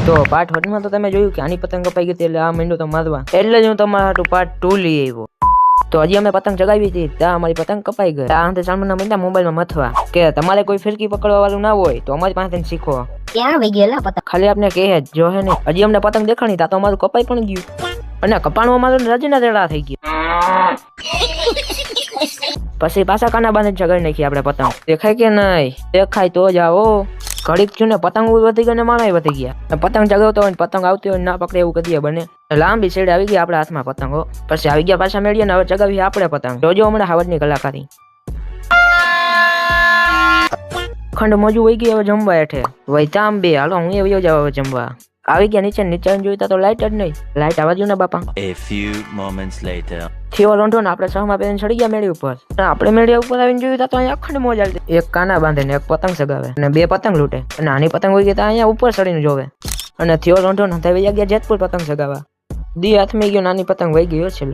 તો પાર્ટ 1 માં તો તમે જોયું કે આની પતંગ કપાઈ ગઈ એટલે આ માંડ્યો તો મારવા, એટલે જ હું તમારા હાટુ પાર્ટ 2 લઈ આવ્યો. તો હજી અમે પતંગ ચગાવી હતી ત્યાં અમારી પતંગ કપાઈ ગઈ. આ અંતે સામાનના મહિના મોબાઈલમાં મથવા કે તમારે કોઈ ફિરકી પકડવા વાળું ના હોય તો અમારી પાસેથી શીખો. ક્યાં વહી ગયેલા પતંગ? ખાલી આપણે કહે જ જો હે ને હજી અમને પતંગ દેખાણી તા તો અમારું કપાઈ પણ ગયું અને કપાણું અમારું રજીના તેડા થઈ ગયું. પછી પાછા કાના બાંધે ચગાવી નાખી આપણે પતંગ. દેખાય કે નહીં? દેખાય તો જ આવો. ઘડીક થયું ને પતંગ વધી ગયા ને માણા વધી ગયા. પતંગ ચગાવતો હોય પતંગ આવતી હોય ના પકડે એવું કદીએ બને. લાંબી છેડે આવી ગઈ આપણા હાથમાં પતંગો. પછી આવી ગયા પાછા મેળીએ ને હવે ચગાવી આપણે પતંગ. જોજો હમણાં હાવડની કલાકારી. ખંડ મોજું વહી ગઈ હવે જમવા હેઠે. વહી તામ બે હાલો હું એ જાવ હવે જમવા. આવી ગયા નીચે જોઈતા તો લાઈટ જ નહીં. લાઈટ આવવા દઉં ને બાપા. A few moments later. થયો લોંઢો ને આપણે સહમાં પહેરીને ચડી ગયા મેળી ઉપર. આપણે મેળી ઉપર આવીને જોયું તો અહીંયા અખંડ મોજ હાલતી. એક કાના બાંધે ને એક પતંગ સગાવે અને બે પતંગ લૂંટે અને આની પતંગ હોય ગયા અહીંયા ઉપર ચડીને જોવે. અને થયો લોંઢો ને થઈ ગયા જેતપુર પતંગ સગાવા. દી હાથમાં ગયો નાની પતંગ વહી ગયો છે.